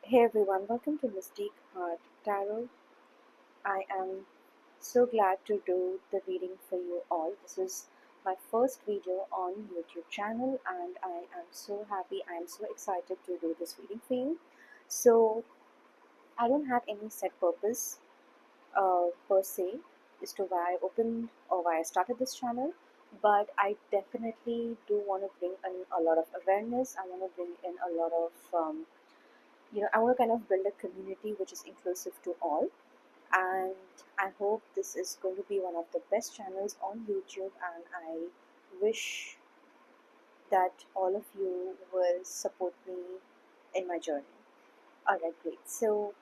Hey everyone, welcome to Mystique Heart Tarot. I am so glad to do the reading for you all. This is my first video on YouTube channel and I am so happy, I am so excited to do this reading for you. So I don't have any set purpose per se as to why I opened or why I started this channel, but I definitely do want to bring in a lot of awareness. I want to bring in a lot of I want to kind of build a community which is inclusive to all. And I hope this is going to be one of the best channels on YouTube. And I wish that all of you will support me in my journey. Alright, great. So,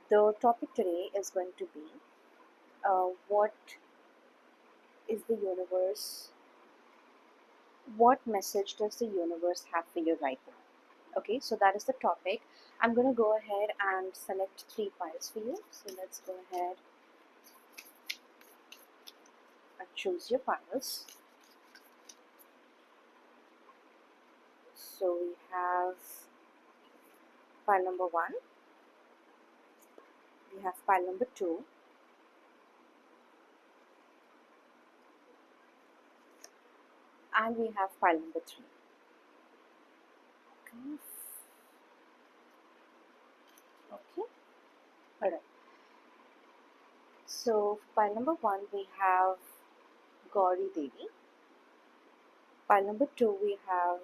the topic today is going to be what is the universe? What message does the universe have for you right now? Okay, so that is the topic. I'm going to go ahead and select 3 files for you. So, let's go ahead and choose your files. So we have file number 1, we have file number 2, and we have file number 3. Okay, alright. So file number 1 we have Gauri Devi. File number 2 we have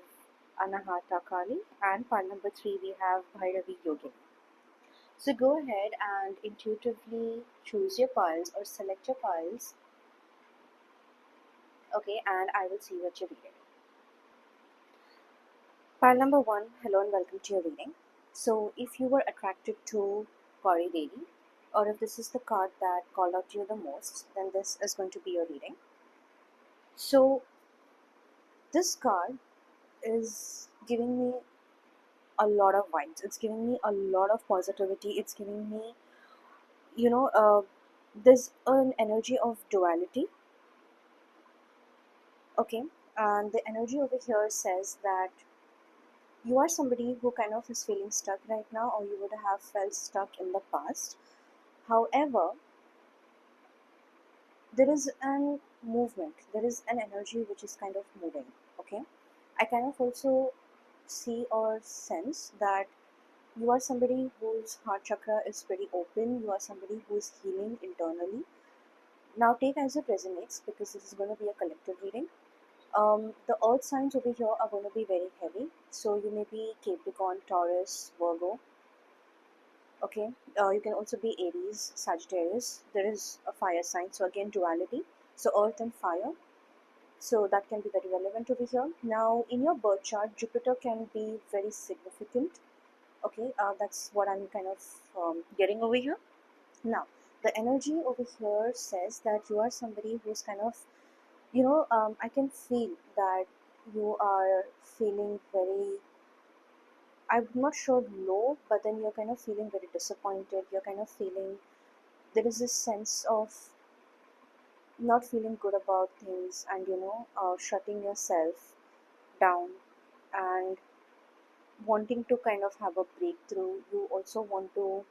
Anahata Kali, and file number 3 we have Bhairavi Yogini. So go ahead and intuitively choose your files or select your files. Okay, and I will see what you're reading. File number 1, hello and welcome to your reading. So if you were attracted to Gauri Devi, or if this is the card that called out to you the most, then this is going to be your reading. So this card is giving me a lot of vibes. It's giving me a lot of positivity. It's giving me, there's an energy of duality. Okay, and the energy over here says that you are somebody who kind of is feeling stuck right now, or you would have felt stuck in the past. However, there is an movement, there is an energy which is kind of moving. Okay, I kind of also see or sense that you are somebody whose heart chakra is pretty open, you are somebody who's healing internally. Now take as it resonates, because this is going to be a collective reading. The earth signs over here are going to be very heavy, so you may be Capricorn, Taurus, Virgo. Okay, you can also be Aries, Sagittarius. There is a fire sign, so again duality, so earth and fire, so that can be very relevant over here. Now in your birth chart, Jupiter can be very significant. Okay, that's what I'm kind of getting over here. Now the energy over here says that you are somebody who's kind of, I can feel that you are feeling very, I'm not sure low, but then you're kind of feeling very disappointed. You're kind of feeling, there is this sense of not feeling good about things, and shutting yourself down and wanting to kind of have a breakthrough. You also want to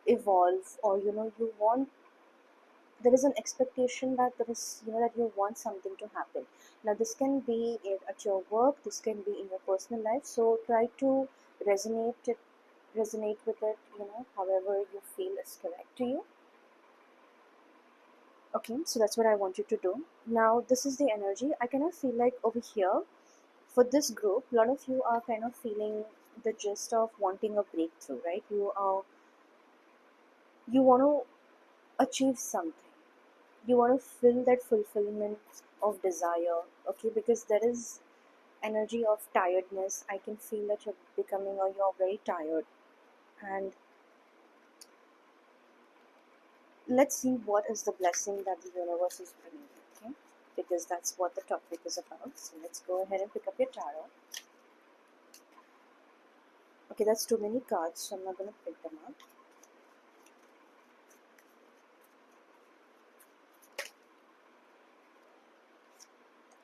evolve, or you want, there is an expectation that there is, that you want something to happen. Now this can be at your work, this can be in your personal life, so try to resonate with it, however you feel is correct to you. Okay, so that's what I want you to do. Now this is the energy. I kind of feel like over here, for this group, a lot of you are kind of feeling the gist of wanting a breakthrough, right? You want to achieve something, you want to feel that fulfillment of desire. Okay, because there is energy of tiredness. I can feel that you're becoming, or you're very tired. And let's see what is the blessing that the universe is bringing. Okay, because that's what the topic is about. So let's go ahead and pick up your tarot. Okay, that's too many cards, so I'm not going to pick them up.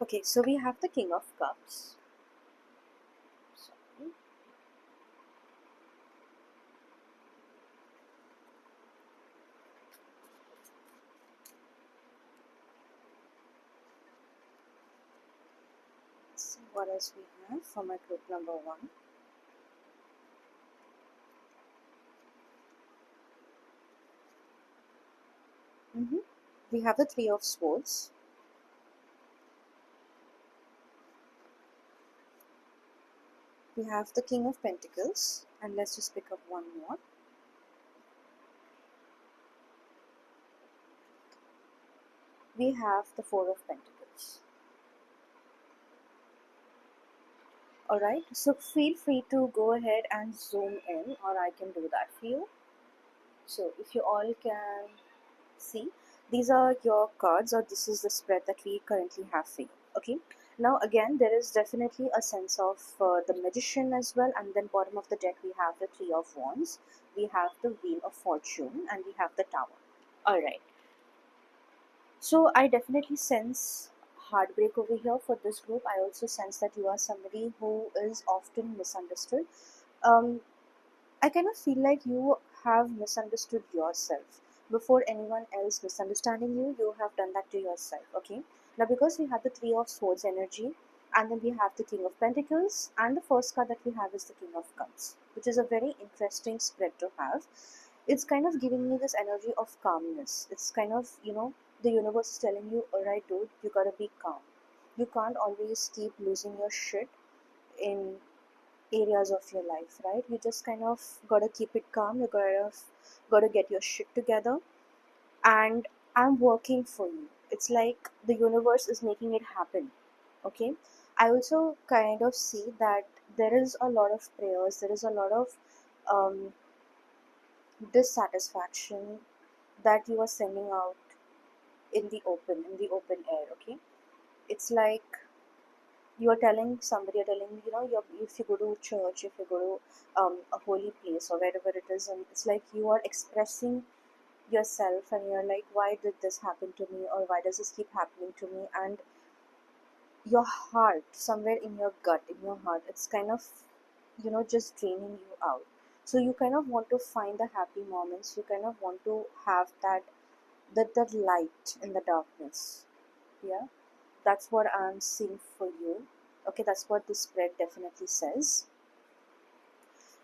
Okay, so we have the King of Cups. Sorry. What else we have for my group number one? Mm-hmm. We have the Three of Swords. We have the King of Pentacles. And let's just pick up one more. We have the Four of Pentacles. Alright, so feel free to go ahead and zoom in, or I can do that for you. So if you all can see, these are your cards, or this is the spread that we currently have for you. Okay, now again there is definitely a sense of the Magician as well, and then bottom of the deck we have the Three of Wands, we have the Wheel of Fortune, and we have the Tower. All right, so I definitely sense heartbreak over here for this group. I also sense that you are somebody who is often misunderstood. um, I kind of feel like you have misunderstood yourself. Before anyone else misunderstanding you, you have done that to yourself. Okay. Now, because we have the Three of Swords energy, and then we have the King of Pentacles, and the first card that we have is the King of Cups, which is a very interesting spread to have. It's kind of giving me this energy of calmness. It's kind of, the universe is telling you, all right, dude, you gotta be calm. You can't always keep losing your shit in areas of your life, right? You just kind of gotta keep it calm. You gotta get your shit together. And I'm working for you. It's like the universe is making it happen. Okay. I also kind of see that there is a lot of prayers. There is a lot of um, dissatisfaction that you are sending out in the open air. Okay. It's like you're telling, if you go to church, if you go to a holy place or wherever it is, and it's like you are expressing yourself and you're like, why did this happen to me, or why does this keep happening to me? And your heart, somewhere in your gut, in your heart, it's kind of, just draining you out. So you kind of want to find the happy moments. You kind of want to have that light in the darkness. Yeah, that's what I'm seeing for you. Okay, that's what the spread definitely says.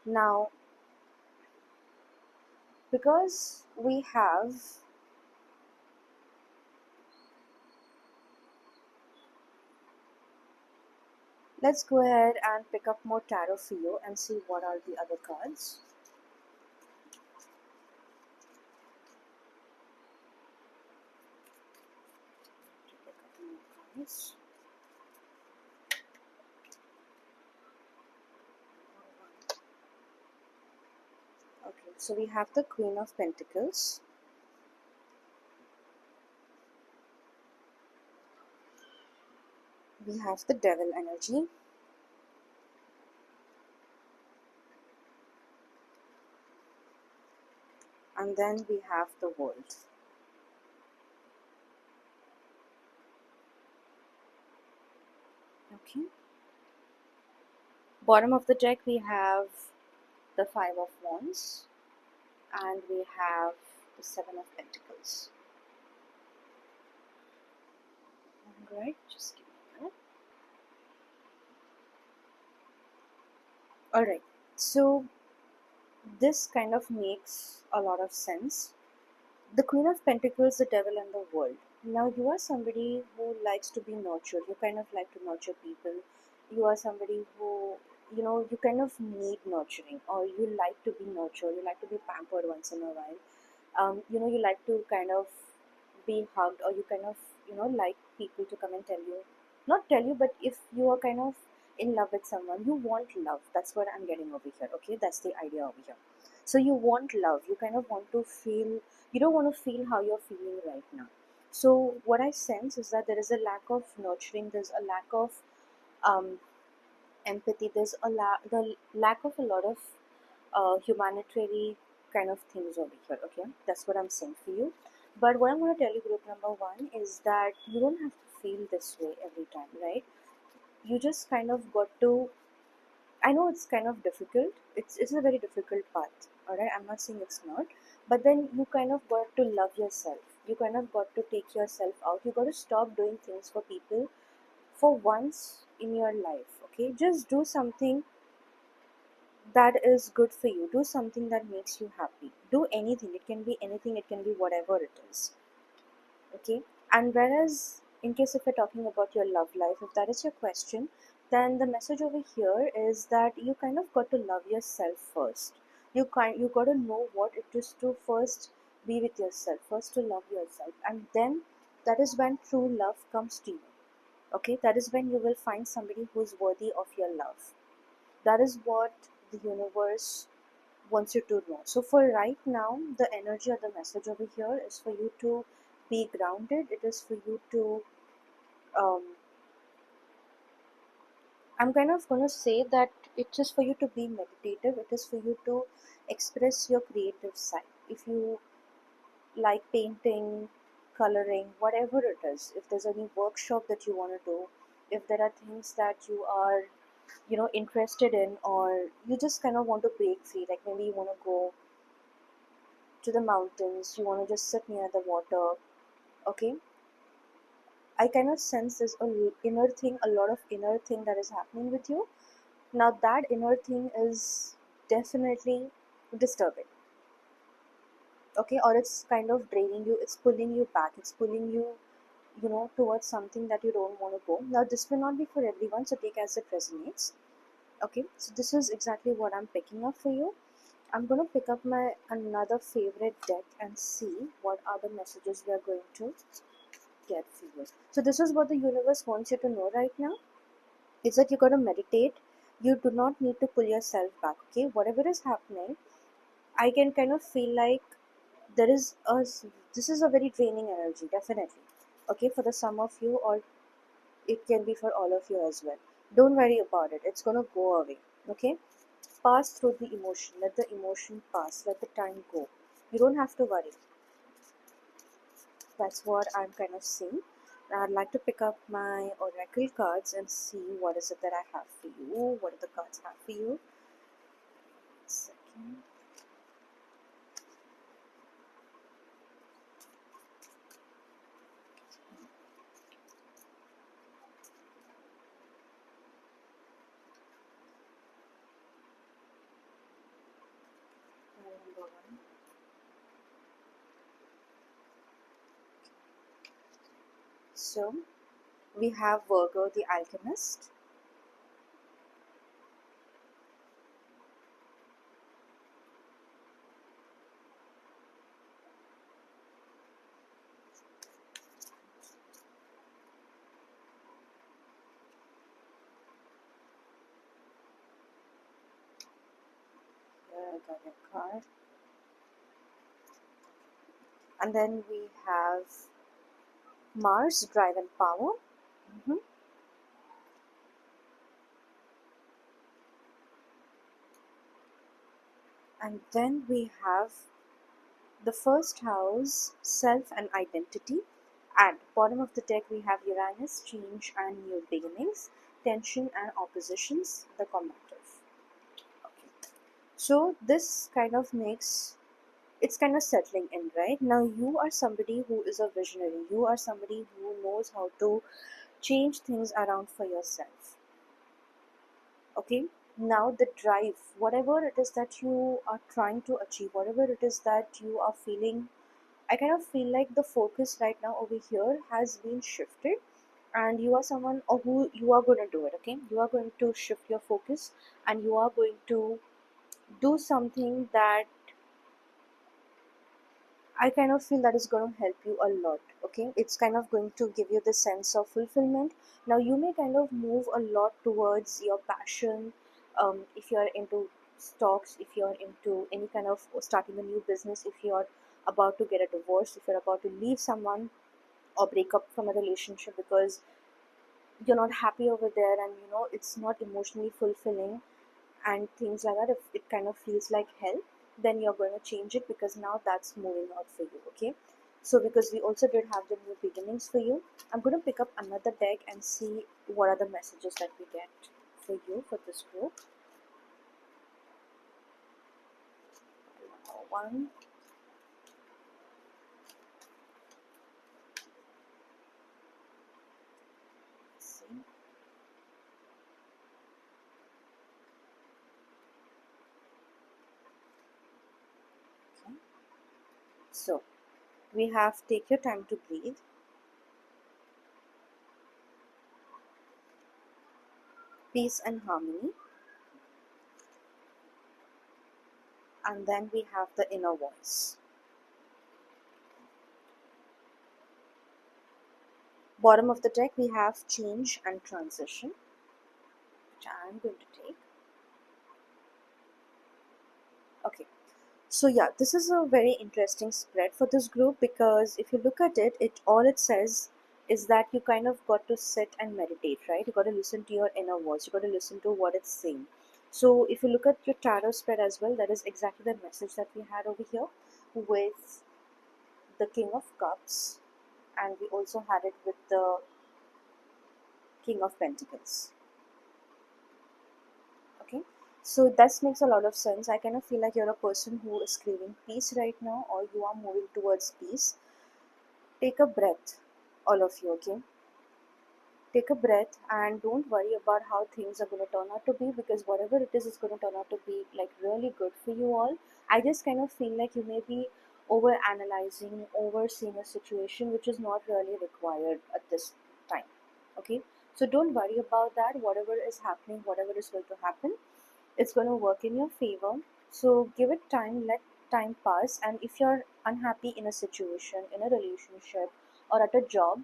Now, because we have, let's go ahead and pick up more tarot for you and see what are the other cards. Pick up more cards. Okay, so we have the Queen of Pentacles. We have the Devil energy. And then we have the World. Okay. Bottom of the deck we have the Five of Wands. And we have the Seven of Pentacles. Alright, just give me a minute. Alright, so this kind of makes a lot of sense. The Queen of Pentacles, the Devil, and the World. Now, you are somebody who likes to be nurtured. You kind of like to nurture people. You are somebody who, you kind of need nurturing, or you like to be nurtured. You like to be pampered once in a while. You like to kind of be hugged, or you kind of, like people to come and tell you, not tell you, but if you are kind of in love with someone, you want love. That's what I'm getting over here. Okay, that's the idea over here. So you want love. You kind of want to feel, you don't want to feel how you're feeling right now. So what I sense is that there is a lack of nurturing. There's a lack of um, empathy. There's the lack of a lot of humanitarian kind of things over here. Okay, that's what I'm saying for you. But what I'm going to tell you, group number one, is that you don't have to feel this way every time, right? You just kind of got to. I know it's kind of difficult. It's a very difficult path. All right, I'm not saying it's not, but then you kind of got to love yourself. You kind of got to take yourself out. You got to stop doing things for people for once. in your life. Okay, just do something that is good for you. Do something that makes you happy. Do anything. It can be anything, it can be whatever it is. Okay, and whereas in case if we're talking about your love life, if that is your question, then the message over here is that you kind of got to love yourself first. You got to know what it is to first be with yourself, first to love yourself, and then that is when true love comes to you. Okay, that is when you will find somebody who is worthy of your love. That is what the universe wants you to know. So for right now, the energy or the message over here is for you to be grounded. It is for you to um, I'm kind of going to say that it is for you to be meditative. It is for you to express your creative side. If you like painting, coloring, whatever it is, if there's any workshop that you want to do, if there are things that you are interested in, or you just kind of want to break free, like maybe you want to go to the mountains, you want to just sit near the water. Okay, I kind of sense there's inner thing, a lot of inner thing that is happening with you. Now that inner thing is definitely disturbing. Okay, or it's kind of draining you, it's pulling you back, it's pulling you, towards something that you don't want to go. Now this will not be for everyone, so take as it resonates. Okay, so this is exactly what I'm picking up for you. I'm going to pick up my another favorite deck and see what other messages we are going to get for you. So this is what the universe wants you to know right now. It's that you got to meditate. You do not need to pull yourself back. Okay, whatever is happening, I can kind of feel like there is a this is a very draining energy, definitely. Okay, for the some of you, or it can be for all of you as well. Don't worry about it. It's gonna go away. Okay, pass through the emotion. Let the emotion pass. Let the time go. You don't have to worry. That's what I'm kind of seeing. I'd like to pick up my oracle cards and see what is it that I have for you. What do the cards have for you? Second. Number one. So we have Virgo the Alchemist. Here I got a card. And then we have Mars, Drive and Power. Mhm. And then we have the first house, Self and Identity. At the bottom of the deck, we have Uranus, Change and New Beginnings, Tension and Oppositions, the combative. Okay. So this kind of makes it's kind of settling in, right? Now you are somebody who is a visionary. You are somebody who knows how to change things around for yourself. Okay, now the drive, whatever it is that you are trying to achieve, whatever it is that you are feeling, I kind of feel like the focus right now over here has been shifted, and you are someone who you are going to do it. Okay, you are going to shift your focus, and you are going to do something that I kind of feel that is going to help you a lot. Okay, it's kind of going to give you the sense of fulfillment. Now you may kind of move a lot towards your passion. If you are into stocks, if you are into any kind of starting a new business, if you are about to get a divorce, if you're about to leave someone or break up from a relationship because you're not happy over there, and it's not emotionally fulfilling and things like that, if it kind of feels like hell, then you're going to change it because now that's moving out for you. Okay, so because we also did have the new beginnings for you, I'm going to pick up another deck and see what are the messages that we get for you for this group. Number one. Let's see. So we have take your time to breathe, peace and harmony, and then we have the inner voice. Bottom of the deck we have change and transition, which I am going to take. Okay. So yeah, this is a very interesting spread for this group, because if you look at it, it says is that you kind of got to sit and meditate, right? You got to listen to your inner voice. You got to listen to what it's saying. So if you look at your tarot spread as well, that is exactly the message that we had over here with the King of Cups, and we also had it with the King of Pentacles. Okay, so that makes a lot of sense. I kind of feel like you're a person who is craving peace right now, or you are moving towards peace. Take a breath, all of you, okay? Take a breath and don't worry about how things are going to turn out to be, because whatever it is going to turn out to be like really good for you all. I just kind of feel like you may be over analyzing, overseeing a situation which is not really required at this time, okay? So don't worry about that. Whatever is happening, whatever is going to happen, it's going to work in your favor. So give it time, let time pass. And if you're unhappy in a situation, in a relationship, or at a job,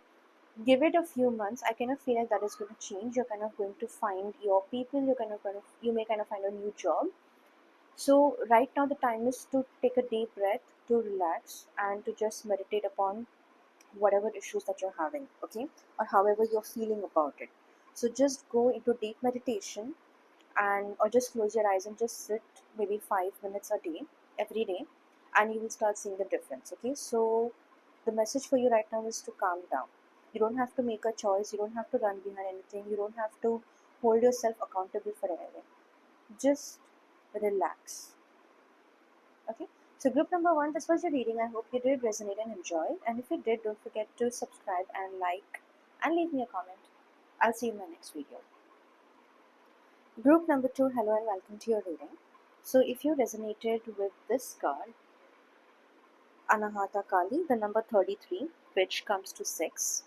give it a few months. I kind of feel like that is going to change. You're kind of going to find your people. You may kind of find a new job. So right now the time is to take a deep breath, to relax, and to just meditate upon whatever issues that you're having, okay, or however you're feeling about it. So just go into deep meditation, and or just close your eyes and just sit maybe 5 minutes a day, every day, and you will start seeing the difference. Okay, so the message for you right now is to calm down. You don't have to make a choice, you don't have to run behind anything, you don't have to hold yourself accountable for anything. Just relax. Okay, so group number one, this was your reading. I hope you did resonate and enjoy, and if you did, don't forget to subscribe and like and leave me a comment. I'll see you in my next video. Group number two, hello and welcome to your reading. So, if you resonated with this card, Anahata Kali, the number 33, which comes to 6,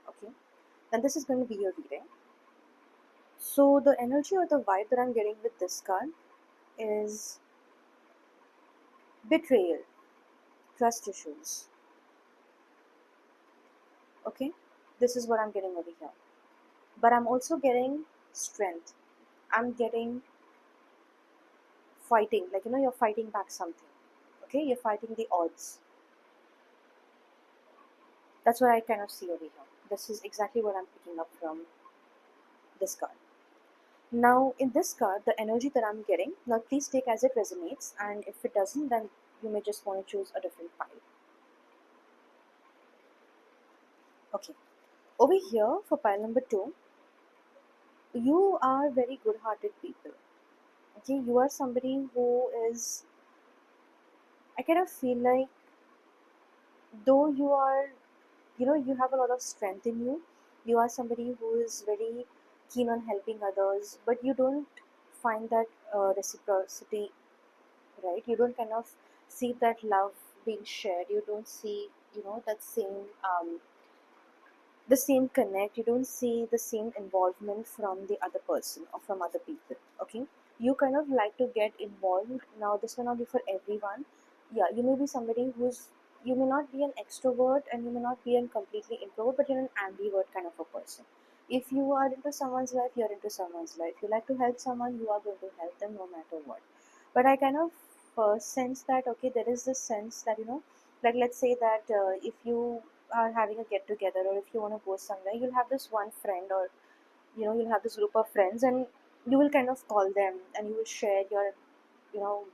okay, then this is going to be your reading. So, the energy or the vibe that I'm getting with this card is betrayal, trust issues, okay, this is what I'm getting over here. But I'm also getting strength. I'm getting fighting, like you're fighting back something, okay, you're fighting the odds. That's what I kind of see over here. This is exactly what I'm picking up from this card. Now, in this card, the energy that I'm getting, now please take as it resonates, and if it doesn't, then you may just want to choose a different pile. Okay. Over here, for pile number 2, you are very good-hearted people. Okay, you are somebody who is, I kind of feel like, though you are, you have a lot of strength in you. You are somebody who is very keen on helping others, but you don't find that reciprocity, right? You don't kind of see that love being shared. You don't see, that the same connect. You don't see the same involvement from the other person or from other people. Okay, you kind of like to get involved. Now this may not be for everyone. Yeah, you may be somebody you may not be an extrovert, and you may not be a completely introvert, but you're an ambivert kind of a person. If you are into someone's life, you're into someone's life. You like to help someone, you are going to help them no matter what. But I kind of sense that, okay, there is this sense that, like, let's say that if you are having a get together, or if you want to go somewhere, you'll have this one friend, or you'll have this group of friends, and you will kind of call them and you will share your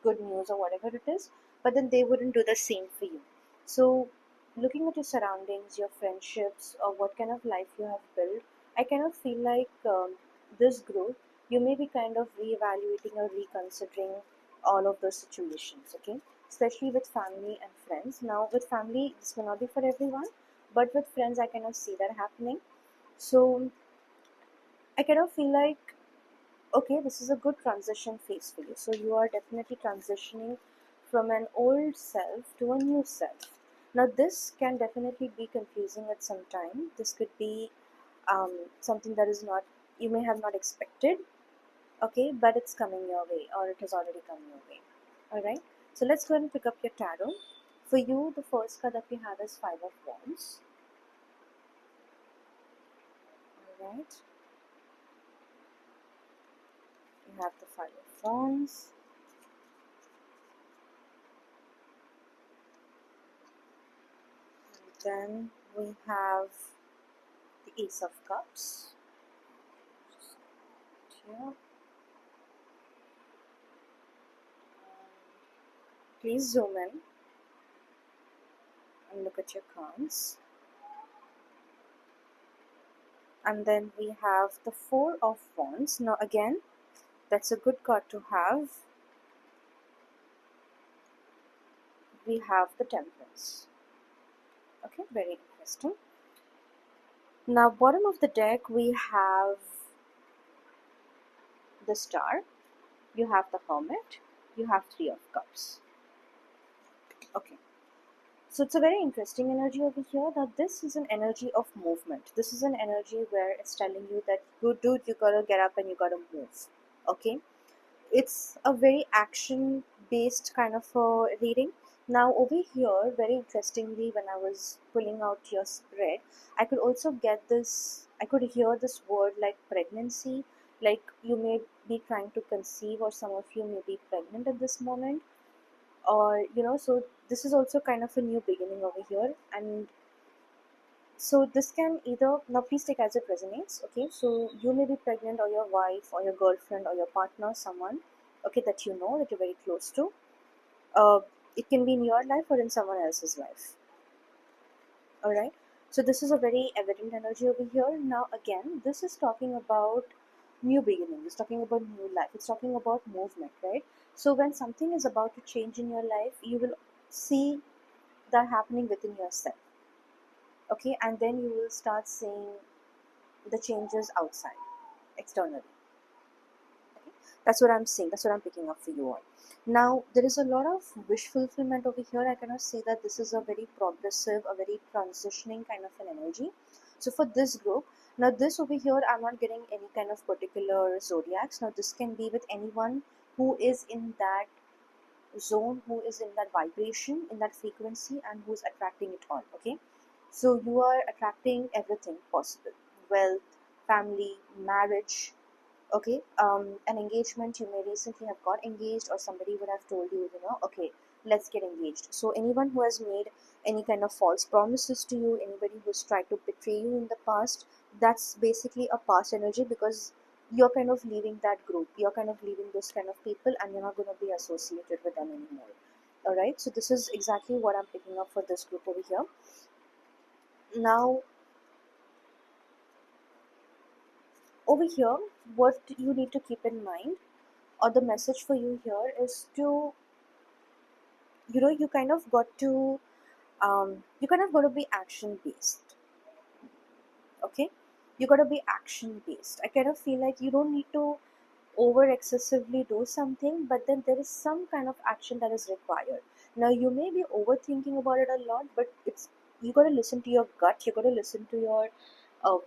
good news or whatever it is, but then they wouldn't do the same for you. So looking at your surroundings, your friendships, or what kind of life you have built, I kind of feel like this group, you may be kind of reevaluating or reconsidering all of those situations, okay, especially with family and friends. Now with family, this may not be for everyone, but with friends I kind of see that happening. So I kind of feel like, okay, this is a good transition phase for you. So you are definitely transitioning from an old self to a new self. Now, this can definitely be confusing at some time. This could be something that is not, you may have not expected, okay, but it's coming your way, or it has already come your way. All right. So let's go ahead and pick up your tarot. For you, the first card that we have is Five of Wands. All right. We have the Five of Wands. And then we have the Ace of Cups. Here. Please zoom in and look at your cards. And then we have the Four of Wands. Now again, that's a good card to have. We have the Temperance. Okay, very interesting. Now, bottom of the deck, we have the Star, you have the Hermit, you have Three of Cups. Okay, so it's a very interesting energy over here. Now, this is an energy of movement. This is an energy where it's telling you that, good dude, you gotta get up and you gotta move. Okay, it's a very action based kind of a reading. Now over here, very interestingly, when I was pulling out your spread, I could also get this, I could hear this word like pregnancy, like you may be trying to conceive, or some of you may be pregnant at this moment, or so this is also kind of a new beginning over here. And so this can either, now please take as it resonates, okay? So you may be pregnant, or your wife, or your girlfriend, or your partner, someone, okay, that you know, that you're very close to. Uh, it can be in your life or in someone else's life. All right. So this is a very evident energy over here. Now again, this is talking about new beginnings. It's talking about new life. It's talking about movement, right? So when something is about to change in your life, you will see that happening within yourself. Okay, and then you will start seeing the changes outside, externally. Okay? That's what I'm saying. That's what I'm picking up for you all. Now, there is a lot of wish fulfillment over here. I cannot say that this is a very progressive, a very transitioning kind of an energy. So for this group, now this over here, I'm not getting any kind of particular zodiacs. Now this can be with anyone who is in that zone, who is in that vibration, in that frequency, and who's attracting it all. Okay, so you are attracting everything possible: wealth, family, marriage. Okay, an engagement, you may recently have got engaged, or somebody would have told you, okay, let's get engaged. So anyone who has made any kind of false promises to you, anybody who's tried to betray you in the past, that's basically a past energy, because you're kind of leaving that group, you're kind of leaving those kind of people, and you're not going to be associated with them anymore. All right, so this is exactly what I'm picking up for this group over here. Now over here, what you need to keep in mind, or the message for you here, is to, you kind of got to you kind of got to be action based. Okay, you got to be action based. I kind of feel like you don't need to over excessively do something, but then there is some kind of action that is required. Now you may be overthinking about it a lot, but it's, you got to listen to your gut, you got to listen to your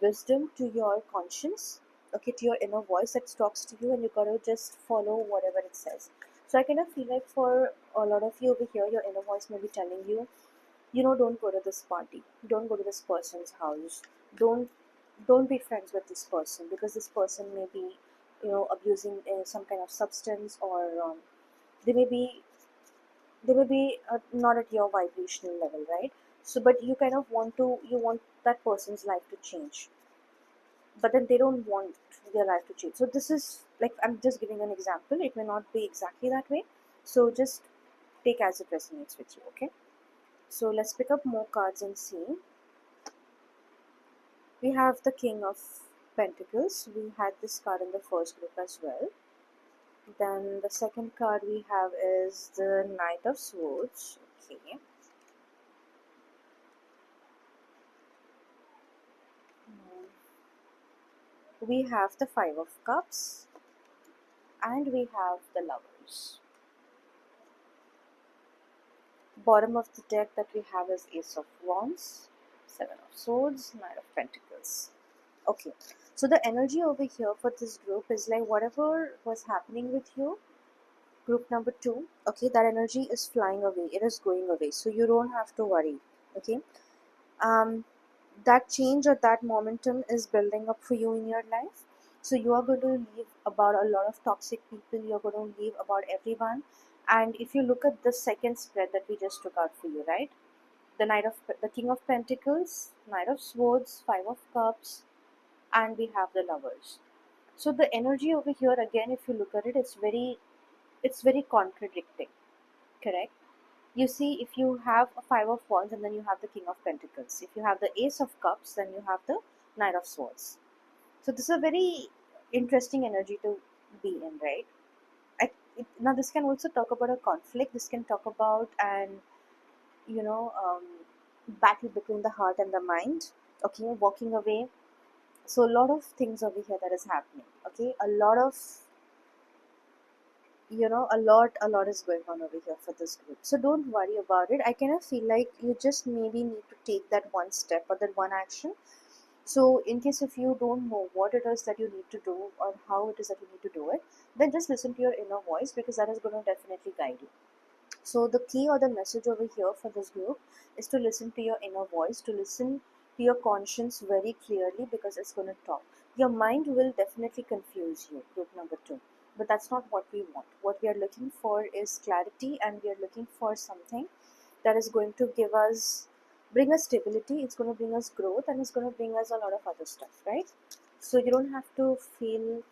wisdom, to your conscience, okay, to your inner voice that talks to you, and you got to just follow whatever it says. So I kind of feel like for a lot of you over here, your inner voice may be telling you, don't go to this party, don't go to this person's house, don't don't be friends with this person, because this person may be, abusing some kind of substance, or they may be not at your vibrational level, right? So but you kind of want that person's life to change, but then they don't want their life to change. So this is like, I'm just giving an example, it may not be exactly that way, so just take as it resonates with you. Okay, so let's pick up more cards and see. We have the King of Pentacles. We had this card in the first group as well. Then the second card we have is the Knight of Swords. Okay. We have the Five of Cups. And we have the Lovers. Bottom of the deck that we have is Ace of Wands, Seven of Swords, Knight of Pentacles. Okay, so the energy over here for this group is like whatever was happening with you, group number two, okay, that energy is flying away, it is going away, so you don't have to worry, okay. um, that change or that momentum is building up for you in your life. So you are going to leave about a lot of toxic people, you're going to leave about everyone. And if you look at the second spread that we just took out for you, right, the king of pentacles, knight of swords, five of cups, and we have the lovers. So the energy over here again, if you look at it, it's very contradicting, correct? You see, if you have a five of wands and then you have the king of pentacles, if you have the ace of cups, then you have the knight of swords. So this is a very interesting energy to be in, right? Now this can also talk about a conflict, this can talk about an, you know um, battle between the heart and the mind, okay, walking away. So a lot of things over here that is happening, okay, a lot of, a lot is going on over here for this group. So don't worry about it. I kind of feel like you just maybe need to take that one step or that one action. So in case if you don't know what it is that you need to do or how it is that you need to do it, then just listen to your inner voice, because that is going to definitely guide you. So the key or the message over here for this group is to listen to your inner voice, to listen to your conscience very clearly, because it's going to talk. Your mind will definitely confuse you, group number two. But that's not what we want. What we are looking for is clarity, and we are looking for something that is going to bring us stability, it's going to bring us growth, and it's going to bring us a lot of other stuff, right? So you don't have to feel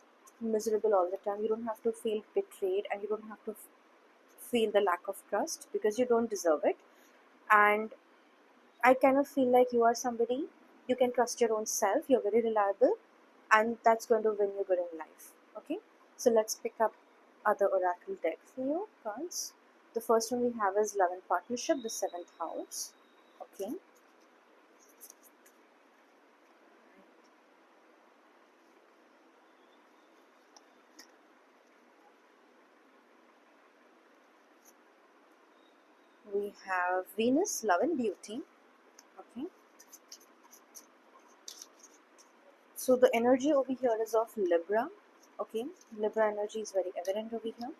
miserable all the time, you don't have to feel betrayed, and you don't have to feel the lack of trust, because you don't deserve it. And I kind of feel like you are somebody, you can trust your own self, you're very reliable, and that's going to win you good in life, okay. So let's pick up other oracle deck for you cards. The first one we have is love and partnership, the seventh house, okay. We have Venus, love and beauty, okay. So the energy over here is of Libra, okay. Libra energy is very evident over here.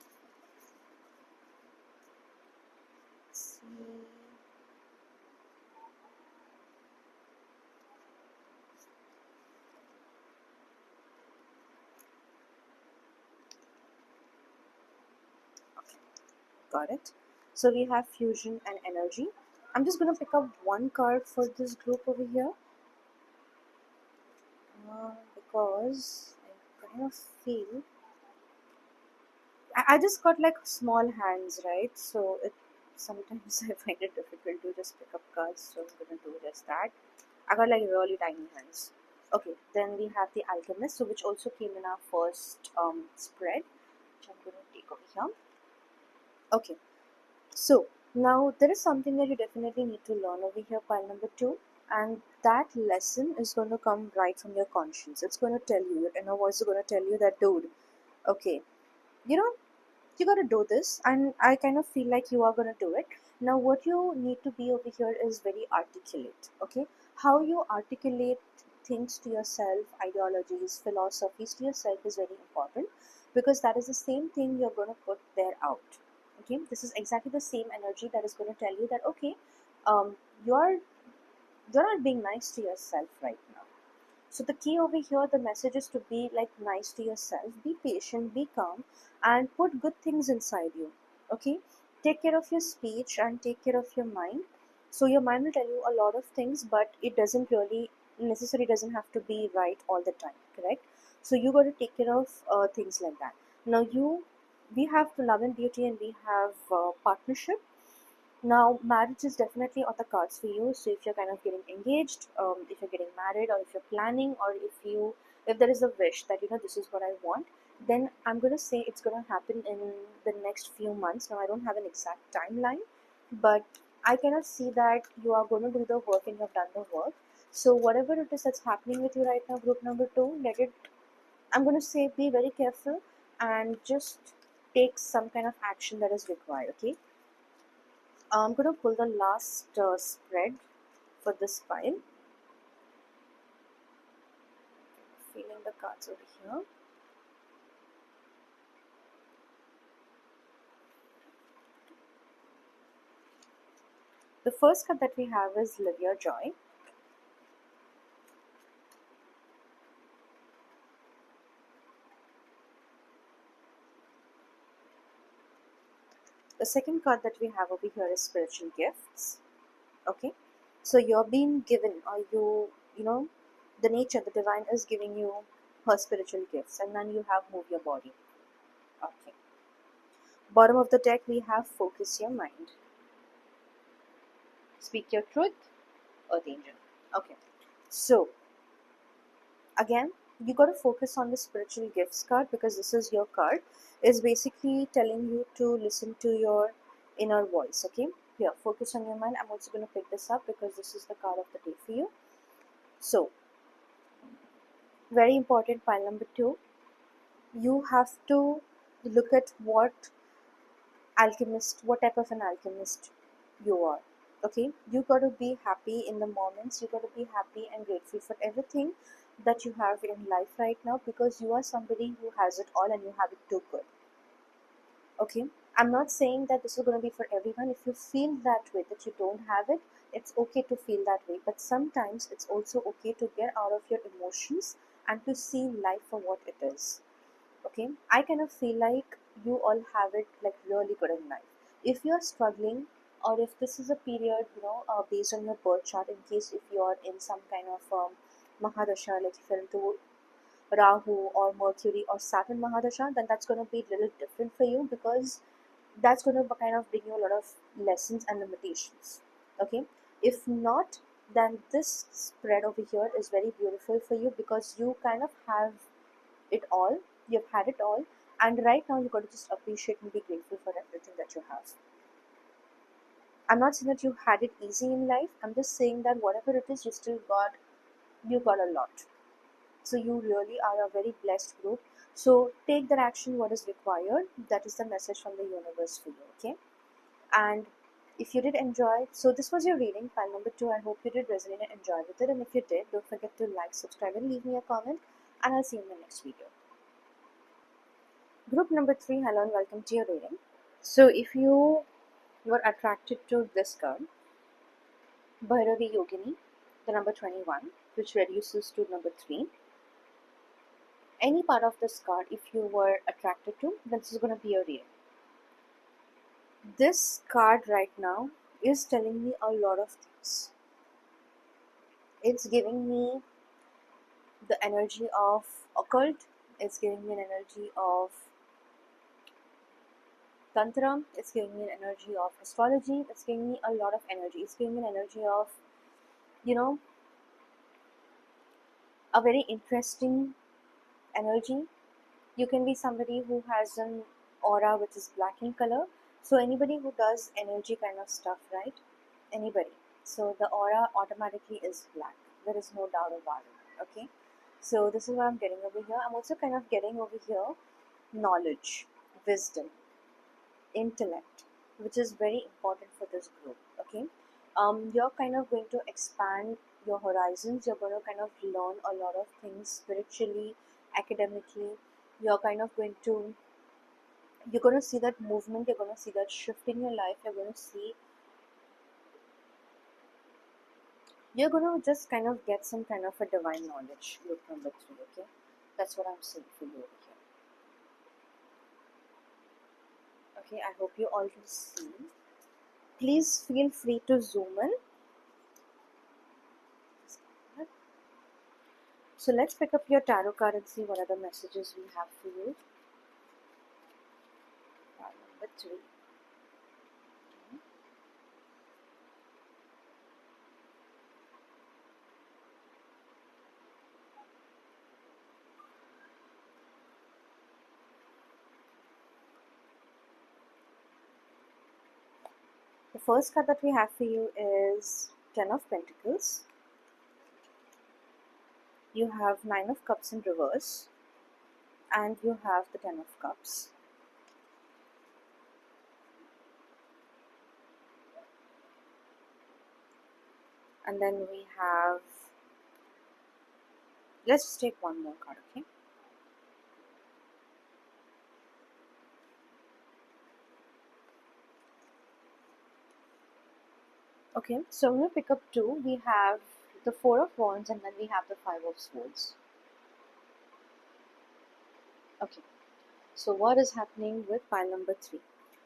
Let's see. Okay, got it. So we have fusion and energy. I'm just going to pick up one card for this group over here, because I kind of feel I just got like small hands, right? So it sometimes I find it difficult to just pick up cards. So I'm gonna do just that. I got like really tiny hands. Okay, then we have the alchemist, so which also came in our first spread, which I'm gonna take over here. Okay, so now there is something that you definitely need to learn over here, pile number two, and that lesson is going to come right from your conscience. It's going to tell you, your inner voice is going to tell you that, dude, okay, you know, you got to do this, and I kind of feel like you are going to do it. Now what you need to be over here is very articulate, okay. How you articulate things to yourself, ideologies, philosophies to yourself is very important, because that is the same thing you're going to put there out, okay. This is exactly the same energy that is going to tell you that, okay, um, you're you're not being nice to yourself right now. So the key over here, the message is to be like nice to yourself, be patient, be calm, and put good things inside you. Okay? Take care of your speech and take care of your mind. So your mind will tell you a lot of things, but it doesn't really necessarily doesn't have to be right all the time, correct? So you got to take care of things like that. Now we have the love and beauty, and we have partnership. Now, marriage is definitely on the cards for you. So, if you're kind of getting engaged, if you're getting married, or if you're planning, or if there is a wish that this is what I want, then I'm gonna say it's gonna happen in the next few months. Now, I don't have an exact timeline, but I cannot see that you are gonna do the work and you've done the work. So, whatever it is that's happening with you right now, group number two, let it. I'm gonna say be very careful and just take some kind of action that is required. Okay. I'm going to pull the last spread for this pile. Feeling the cards over here. The first card that we have is Live Your Joy. The second card that we have over here is Spiritual Gifts. Okay, so you're being given, or you know, the nature, the divine is giving you her spiritual gifts, and then you have Move Your Body. Okay, bottom of the deck we have Focus Your Mind, Speak Your Truth, or Danger. Okay, so again, you got to focus on the spiritual gifts card, because this is your card. Is basically telling you to listen to your inner voice. Okay, here, focus on your mind. I'm also going to pick this up because this is the card of the day for you. So, very important, pile number 2. You have to look at what type of an alchemist you are. Okay, you got to be happy in the moments. You got to be happy and grateful for everything that you have in life right now, because you are somebody who has it all and you have it too good. Okay, I'm not saying that this is going to be for everyone. If you feel that way, that you don't have it, it's okay to feel that way, but sometimes it's also okay to get out of your emotions and to see life for what it is. Okay, I kind of feel like you all have it like really good in life. If you're struggling, or if this is a period, based on your birth chart, in case if you're in some kind of mahadasha, like if you're into Rahu or Mercury or Saturn Mahadasha, then that's going to be a little different for you, because that's going to kind of bring you a lot of lessons and limitations. Okay, if not, then this spread over here is very beautiful for you, because you kind of have it all, you've had it all, and right now you got to just appreciate and be grateful for everything that you have. I'm not saying that you had it easy in life, I'm just saying that whatever it is, you got a lot. So you really are a very blessed group. So take that action what is required. That is the message from the universe for you. Okay, and if you did enjoy, so this was your reading, pile number 2. I hope you did resonate and enjoy with it, and if you did, don't forget to like, subscribe, and leave me a comment, and I'll see you in the next video. Group number 3, hello and welcome to your reading. So if you were attracted to this card, Bhairavi Yogini, the number 21, which reduces to number 3, any part of this card, if you were attracted to, then this is going to be your reading. This card right now is telling me a lot of things. It's giving me the energy of occult, it's giving me an energy of tantra, it's giving me an energy of astrology, it's giving me a lot of energy. It's giving me an energy of, you know, a very interesting energy. You can be somebody who has an aura which is black in color. So anybody who does energy kind of stuff, right? Anybody. So the aura automatically is black. There is no doubt about it. Okay. So this is what I'm getting over here. I'm also kind of getting over here knowledge, wisdom, intellect, which is very important for this group. Okay. You're kind of going to expand your horizons. You're going to kind of learn a lot of things spiritually, academically. You're going to see that movement. You're going to see that shift in your life. You're going to just kind of get some kind of a divine knowledge. Group number 3. Okay, that's what I'm saying for you over here. Okay, I hope you all can see. Please feel free to zoom in. So let's pick up your tarot card and see what other messages we have for you. Card number 3. The first card that we have for you is 10 of Pentacles. You have 9 of Cups in reverse, and you have the 10 of Cups. And then we have, let's just take one more card, okay? Okay, so I'm going to pick up two. We have the Four of Wands and then we have the Five of Swords. Okay, so what is happening with pile number three?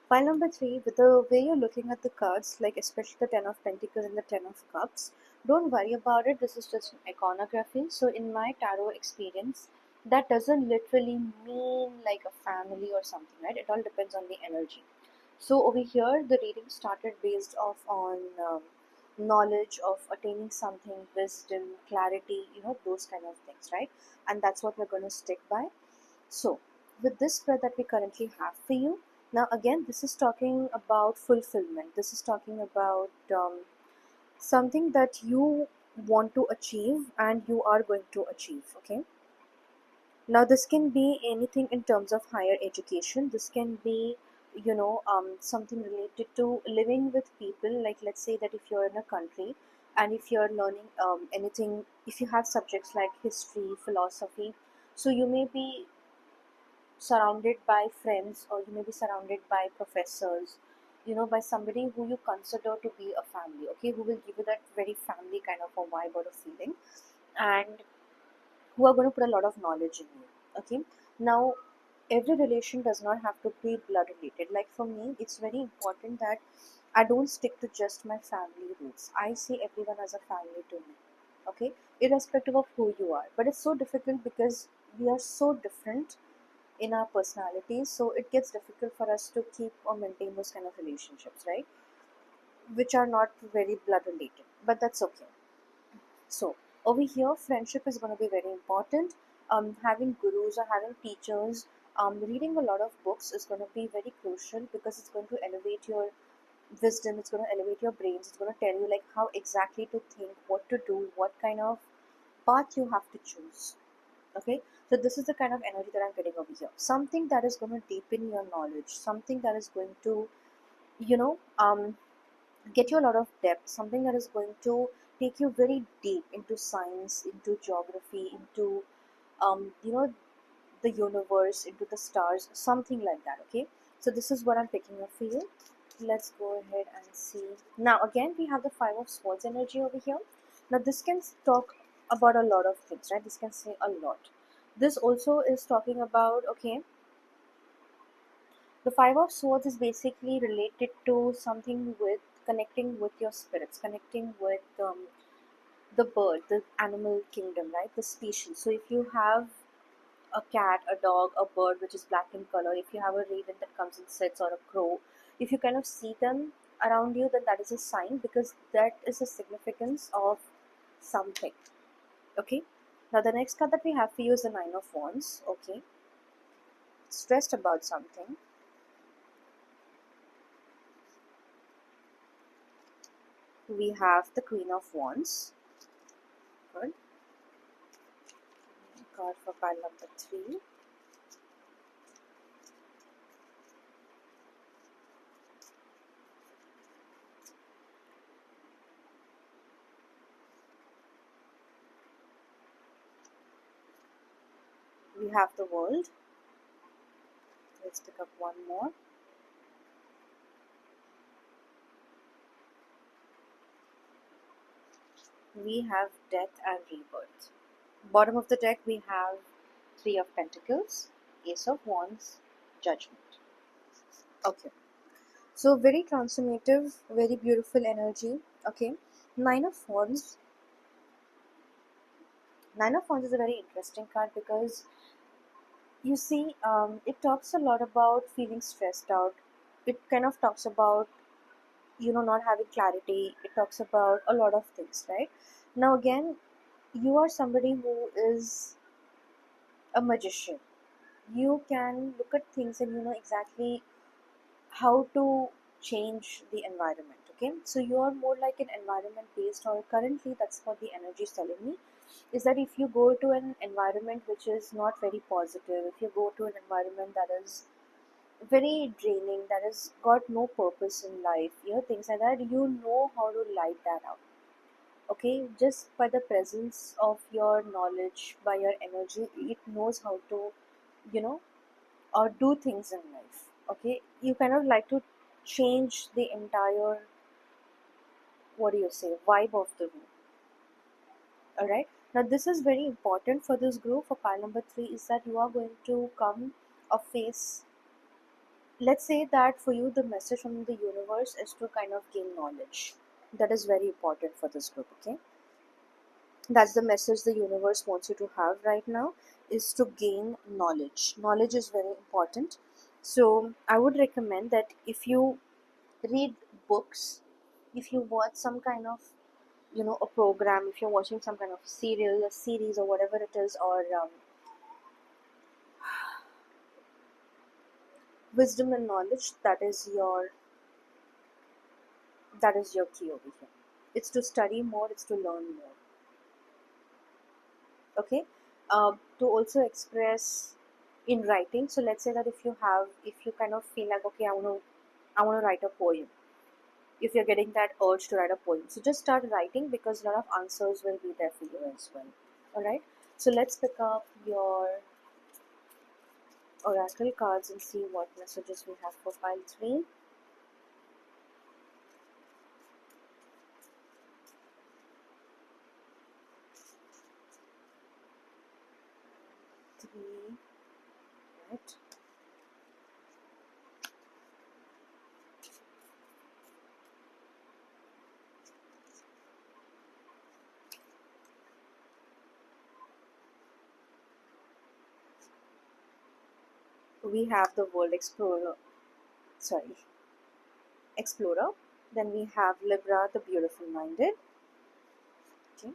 Pile number three, with the way you're looking at the cards, like especially the Ten of Pentacles and the Ten of Cups, don't worry about it. This is just an iconography. So, in my tarot experience, that doesn't literally mean like a family or something, right? It all depends on the energy. So, over here, the reading started based off on knowledge of attaining something, wisdom, clarity, those kind of things, right? And that's what we're going to stick by. So, with this spread that we currently have for you, now again, this is talking about fulfillment. This is talking about something that you want to achieve and you are going to achieve, okay? Now, this can be anything in terms of higher education. This can be, something related to living with people. Like, let's say that if you're in a country and if you're learning anything, if you have subjects like history, philosophy, so you may be surrounded by friends or you may be surrounded by professors, by somebody who you consider to be a family, okay, who will give you that very family kind of a vibe or a feeling, and who are going to put a lot of knowledge in you, okay. Now, every relation does not have to be blood related. Like for me, it's very important that I don't stick to just my family roots. I see everyone as a family to me, okay, irrespective of who you are. But it's so difficult because we are so different in our personalities, so it gets difficult for us to keep or maintain those kind of relationships, right, which are not very blood related, but that's okay. So over here, friendship is going to be very important. Having gurus or having teachers, reading a lot of books is going to be very crucial because it's going to elevate your wisdom, it's going to elevate your brains, it's going to tell you like how exactly to think, what to do, what kind of path you have to choose. Okay, so this is the kind of energy that I'm getting over here. Something that is going to deepen your knowledge, something that is going to, you know, um, get you a lot of depth, something that is going to take you very deep into science, into geography, into, the universe, into the stars, something like that. Okay, so this is what I'm picking up for you. Let's go ahead and see. Now, again, we have the Five of Swords energy over here. Now, this can talk about a lot of things, right? This can say a lot. This also is talking about, okay, the Five of Swords is basically related to something with connecting with your spirits, connecting with the bird, the animal kingdom, right? The species. So, if you have a cat, a dog, a bird which is black in color, if you have a raven that comes and sits or a crow, if you kind of see them around you, then that is a sign because that is a significance of something. Okay. Now the next card that we have for you is the Nine of Wands. Okay. Stressed about something. We have the Queen of Wands. Good. Card for pile number three. We have the World. Let's pick up one more. We have Death and Rebirth. Bottom of the deck, we have Three of Pentacles, Ace of Wands, Judgment. Okay. So very transformative, very beautiful energy. Okay. Nine of Wands. Nine of Wands is a very interesting card because you see, it talks a lot about feeling stressed out. It kind of talks about, not having clarity. It talks about a lot of things, right? Now again, you are somebody who is a magician. You can look at things and you know exactly how to change the environment. Okay, so you are more like an environment based, or currently that's what the energy is telling me, is that if you go to an environment which is not very positive, if you go to an environment that is very draining, that has got no purpose in life, things like that, you know how to light that out. Okay, just by the presence of your knowledge, by your energy, it knows how to, you know, or do things in life. Okay, you kind of like to change the entire, what do you say, vibe of the room. All right, now this is very important for this group. For pile number 3 is that you are going to come a face. Let's say that for you the message from the universe is to kind of gain knowledge. That is very important for this group. Okay, that's the message the universe wants you to have right now, is to gain knowledge is very important. So I would recommend that if you read books, if you watch some kind of, a program, if you're watching some kind of serial, a series, or whatever it is, or wisdom and knowledge, that is your key over here. It's to study more, it's to learn more. Okay, to also express in writing. So let's say that if you kind of feel like, okay, I want to write a poem. If you're getting that urge to write a poem, so just start writing, because a lot of answers will be there for you as well. All right, so let's pick up your oracle cards and see what messages we have for pile 3. 3, right? We have the world sorry explorer. Then we have Libra, the beautiful minded. Okay,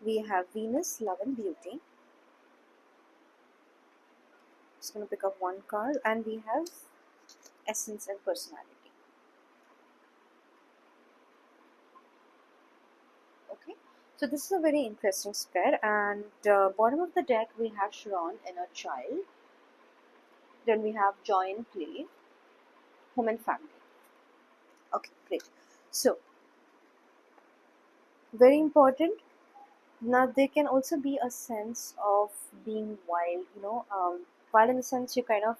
we have Venus, love and beauty. Just going to pick up one card, and we have essence and personality. Okay, so this is a very interesting pair. And bottom of the deck we have Sharon, inner child. Then we have joy and play, home and family. Okay, great. So very important. Now there can also be a sense of being wild. Wild in the sense you kind of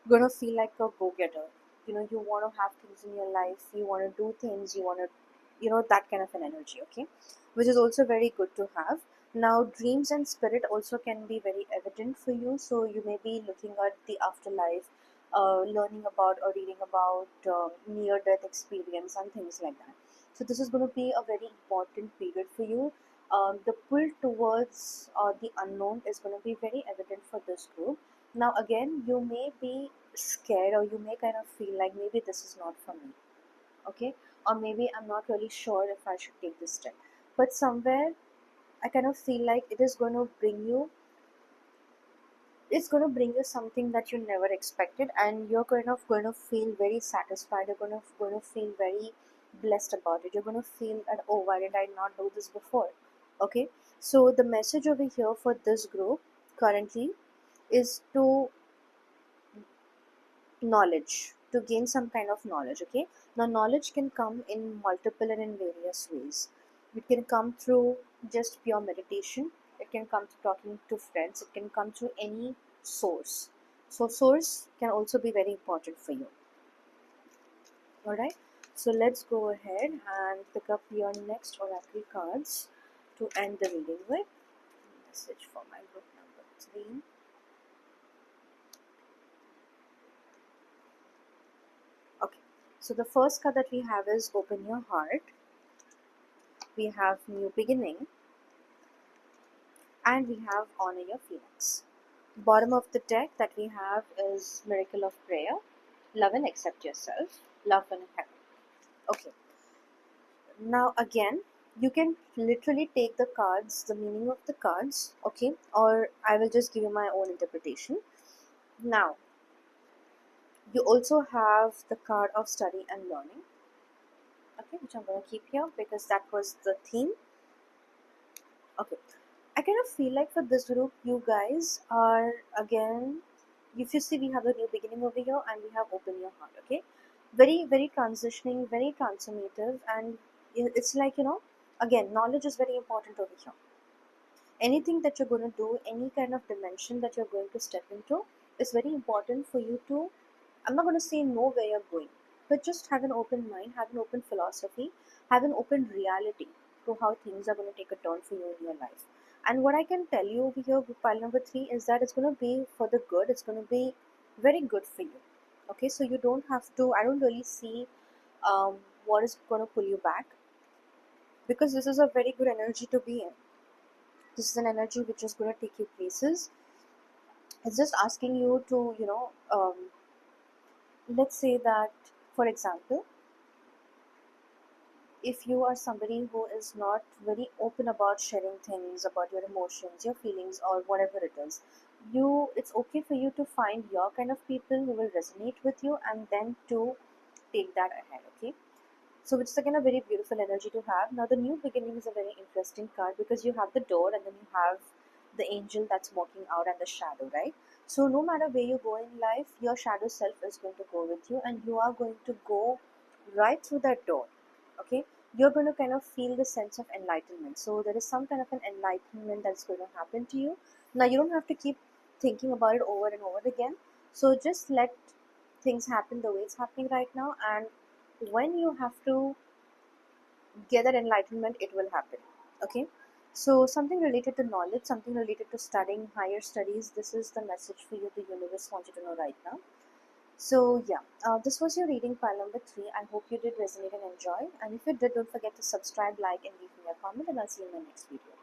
gonna feel like a go-getter. You want to have things in your life, you want to do things, you want to, that kind of an energy. Okay, which is also very good to have. Now dreams and spirit also can be very evident for you, so you may be looking at the afterlife, learning about or reading about near death experience and things like that. So this is going to be a very important period for you. The pull towards the unknown is going to be very evident for this group. Now, again, you may be scared, or you may kind of feel like maybe this is not for me, okay? Or maybe I'm not really sure if I should take this step. But somewhere, I kind of feel like it's going to bring you something that you never expected, and you're going to feel very satisfied. You're going to feel very blessed about it. You're going to feel that, oh, why did I not do this before? Okay, so the message over here for this group currently is to knowledge, to gain some kind of knowledge. Okay, now knowledge can come in multiple and in various ways. It can come through just pure meditation, it can come through talking to friends, it can come through any source. So source can also be very important for you. All right, so let's go ahead and pick up your next oracle cards to end the reading with. Message for my group number 3. Okay, so the first card that we have is open your heart. We have new beginning, and we have honor your feelings. Bottom of the deck that we have is miracle of prayer, love and accept yourself, love and heaven. Okay, now again, you can literally take the cards, the meaning of the cards, okay, or I will just give you my own interpretation. Now, you also have the card of study and learning, okay, which I'm going to keep here because that was the theme. Okay, I kind of feel like for this group, you guys are again, if you see, we have a new beginning over here and we have open your heart. Okay, very, very transitioning, very transformative, and it's like, Again, knowledge is very important over here. Anything that you're going to do, any kind of dimension that you're going to step into, is very important for you to, I'm not going to say know where you're going, but just have an open mind, have an open philosophy, have an open reality to how things are going to take a turn for you in your life. And what I can tell you over here with pile number three is that it's going to be for the good, it's going to be very good for you. Okay, so you don't have to, I don't really see um, what is going to pull you back, because this is a very good energy to be in. This is an energy which is going to take you places. It's just asking you to, let's say that, for example, if you are somebody who is not very open about sharing things about your emotions, your feelings, or whatever it is, it's okay for you to find your kind of people who will resonate with you, and then to take that ahead. Okay, so which is again a very beautiful energy to have. Now the new beginning is a very interesting card, because you have the door and then you have the angel that's walking out and the shadow, right? So no matter where you go in life, your shadow self is going to go with you, and you are going to go right through that door. Okay, you're going to kind of feel the sense of enlightenment. So there is some kind of an enlightenment that's going to happen to you. Now you don't have to keep thinking about it over and over again. So just let things happen the way it's happening right now, and when you have to get that enlightenment, it will happen. Okay, so something related to knowledge, something related to studying higher studies, this is the message for you the universe wants you to know right now. So yeah, this was your reading pile number three. I hope you did resonate and enjoy, and if you did, don't forget to subscribe, like, and leave me a comment, and I'll see you in my next video.